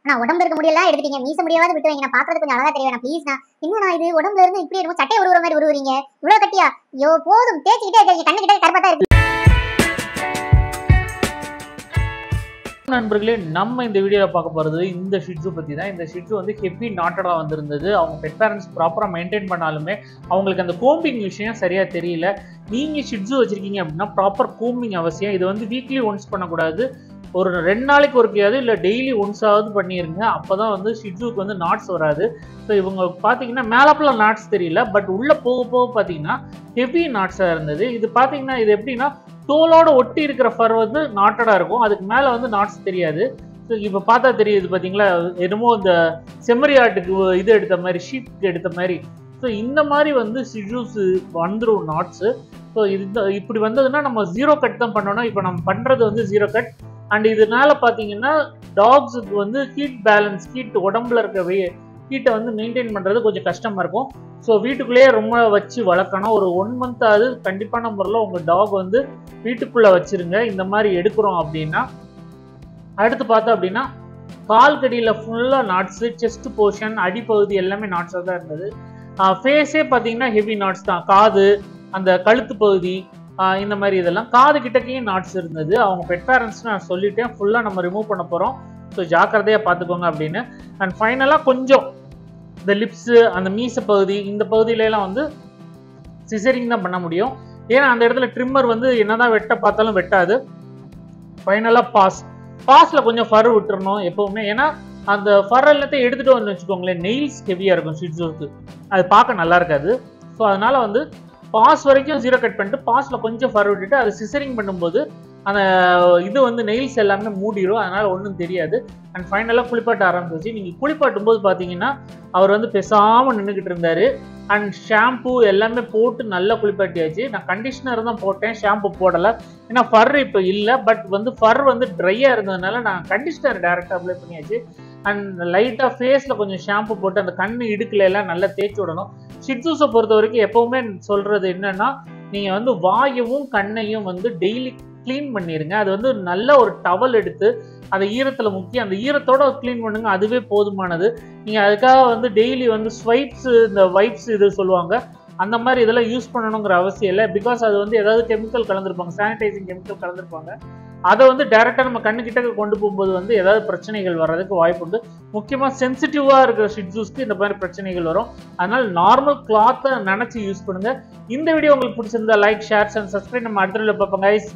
நான் உடம்புல இருக்க முடியெல்லாம் எடுத்துட்டீங்க, மீச முடியாவது விட்டு வைங்க, நான் பாக்குறது கொஞ்சம் அழகா தெரியவேணா ப்ளீஸ். நான் இது உடம்புல இருந்து இப்படி இருக்கும் சட்டையை உருவுற மாதிரி உருவுறீங்க, இவ்வளவு கட்டியா? ஐயோ போதும், தேய்ச்சிக்கிட்டே இருக்கீங்க, கண்ணு கிட்ட கருப்பா தான் இருக்கு. நண்பர்களே, நம்ம இந்த வீடியோவில் பார்க்க போகிறது இந்த ஷிட்ஸு பற்றி தான். இந்த ஷிட்ஸு வந்து ஹெவி நாட்டடாக வந்திருந்தது. அவங்க பெட் பேரண்ட்ஸ் ப்ராப்பராக மெயின்டைன் பண்ணாலுமே அவங்களுக்கு அந்த கோம்பிங் விஷயம் சரியாக தெரியல. நீங்கள் ஷிட்ஸு வச்சுருக்கீங்க அப்படின்னா ப்ராப்பர் கோம்பிங் அவசியம். இது வந்து வீக்லி ஒன்ஸ் பண்ணக்கூடாது, ஒரு 2 நாளைக்கு ஒருக்கையாவது இல்லை டெய்லி ஒன்ஸாவது பண்ணிடுங்க. அப்போ தான் வந்து ஷிட்ஸுக்கு வந்து நாட்ஸ் வராது. ஸோ இவங்க பார்த்தீங்கன்னா மேலப்பெல்லாம் நாட்ஸ் தெரியல, பட் உள்ளே போக போக பார்த்தீங்கன்னா ஹெவி நாட்ஸாக இருந்தது. இது பார்த்தீங்கன்னா இது எப்படின்னா தோலோட ஒட்டி இருக்கிற ஃபர் வந்து நாட்டடாக இருக்கும், அதுக்கு மேலே வந்து நாட்ஸ் தெரியாது. ஸோ இப்போ பார்த்தா தெரியுது பார்த்தீங்களா, என்னமோ இந்த செம்மறி ஆட்டுக்கு இது எடுத்த மாதிரி, ஷீட் எடுத்த மாதிரி. ஸோ இந்த மாதிரி வந்து ஷிட்ஸூஸ் வந்துடும் நாட்ஸு. ஸோ இது இப்படி வந்ததுன்னா நம்ம 0 கட் தான் பண்ணணும். இப்போ நம்ம பண்ணுறது வந்து 0 கட். அண்ட் இதனால பார்த்தீங்கன்னா டாக்ஸுக்கு வந்து ஹீட் பேலன்ஸ், ஹீட் உடம்புல இருக்க ஹீட்டை வந்து மெயின்டைன் பண்ணுறது கொஞ்சம் கஷ்டமாக இருக்கும். ஸோ வீட்டுக்குள்ளேயே ரொம்ப வச்சு வளர்க்கணும். ஒரு 1 மந்த் ஆகுது கண்டிப்பான முறையில் உங்கள் டாக் வந்து வீட்டுக்குள்ளே வச்சுருங்க இந்த மாதிரி எடுக்கிறோம் அப்படின்னா. அடுத்து பார்த்தோம் அப்படின்னா கால் கடியில் ஃபுல்லாக நாட்ஸு, செஸ்ட் போர்ஷன், அடிப்பகுதி எல்லாமே நாட்ஸாக தான் இருந்தது. ஃபேஸே பார்த்தீங்கன்னா ஹெவி நாட்ஸ் தான். காது, அந்த கழுத்து பகுதி, இந்த மாதிரி இதெல்லாம் காது கிட்டக்கையும் நாட்ஸ் இருந்தது. அவங்க பெட் பேரண்ட்ஸ் நான் சொல்லிட்டேன் ஃபுல்லாக நம்ம ரிமூவ் பண்ண போகிறோம், ஸோ ஜாக்கிரதையாக பார்த்துக்கோங்க அப்படின்னு. அண்ட் ஃபைனலாக கொஞ்சம் இந்த லிப்ஸு, அந்த மீச பகுதி, இந்த பகுதியிலலாம் வந்து சிசரிங் தான் பண்ண முடியும். ஏன்னா அந்த இடத்துல ட்ரிம்மர் வந்து என்னதான் வெட்ட பார்த்தாலும் வெட்டாது. ஃபைனலாக பாஸில் கொஞ்சம் ஃபர் விட்டுறணும் எப்போவுமே. ஏன்னா அந்த ஃபர் எல்லாத்தையும் எடுத்துகிட்டு வந்து வச்சுக்கோங்களேன், நெயில்ஸ் ஹெவியாக இருக்கும் ஷிட்ஸுக்கு, அது பார்க்க நல்லா இருக்காது. ஸோ அதனால் வந்து பாஸ் வரைக்கும் 0 கட் பண்ணிட்டு பாஸில் கொஞ்சம் ஃபர் விட்டுட்டு அது சிசரிங் பண்ணும்போது அந்த இது வந்து நெயில்ஸ் எல்லாமே மூடிடும், அதனால் ஒன்றும் தெரியாது. அண்ட் ஃபைனலாக குளிப்பாட்ட ஆரம்பிச்சு. நீங்கள் குளிப்பாட்டும் போது பார்த்தீங்கன்னா அவர் வந்து பேசாமல் நின்றுக்கிட்டு இருந்தார். அண்ட் ஷாம்பு எல்லாமே போட்டு நல்லா குளிப்பாட்டியாச்சு. நான் கண்டிஷ்னர் தான் போட்டேன், ஷாம்பு போடலை. ஏன்னா ஃபர் இப்போ இல்லை, பட் வந்து ஃபர் வந்து ட்ரையாக இருந்ததுனால நான் கண்டிஷ்னர் டேரெக்டாக அப்ளை பண்ணியாச்சு. அண்ட் லைட்டாக ஃபேஸில் கொஞ்சம் ஷாம்பு போட்டு அந்த கண் இடுக்கில் எல்லாம் நல்லா தேய்ச்சி விடணும். ஷிட்ஸூஸை பொறுத்த வரைக்கும் எப்போவுமே சொல்கிறது என்னென்னா, நீங்கள் வந்து வாயவும் கண்ணையும் வந்து டெய்லி க்ளீன் பண்ணிடுங்க. அது வந்து நல்ல ஒரு டவல் எடுத்து அதை ஈரத்தில் முக்கி அந்த ஈரத்தோடு க்ளீன் பண்ணுங்க, அதுவே போதுமானது. நீங்கள் அதுக்காக வந்து டெய்லி வந்து ஸ்வைப்ஸு, இந்த வைப்ஸ் இது சொல்லுவாங்க, அந்த மாதிரி இதெல்லாம் யூஸ் பண்ணணுங்கிற அவசியம் இல்லை. பிகாஸ் அது வந்து ஏதாவது கெமிக்கல் கலந்துருப்பாங்க, சானிடைசிங் கெமிக்கல் கலந்துருப்பாங்க. அதை வந்து டைரெக்டாக நம்ம கண்ணுக்கிட்ட கொண்டு போகும்போது வந்து ஏதாவது பிரச்சனைகள் வர்றதுக்கு வாய்ப்பு உண்டு. முக்கியமாக சென்சிட்டிவாக இருக்கிற ஷிட்ஸூஸ்க்கு இந்த மாதிரி பிரச்சனைகள் வரும். அதனால் நார்மல் கிளாத்தை நினச்சி யூஸ் பண்ணுங்கள். இந்த வீடியோ உங்களுக்கு பிடிச்சிருந்தா லைக், ஷேர் அண்ட் சப்ஸ்கிரைப். நம்ம அடுத்த வீடியோவில் பார்ப்போம் கைஸ்.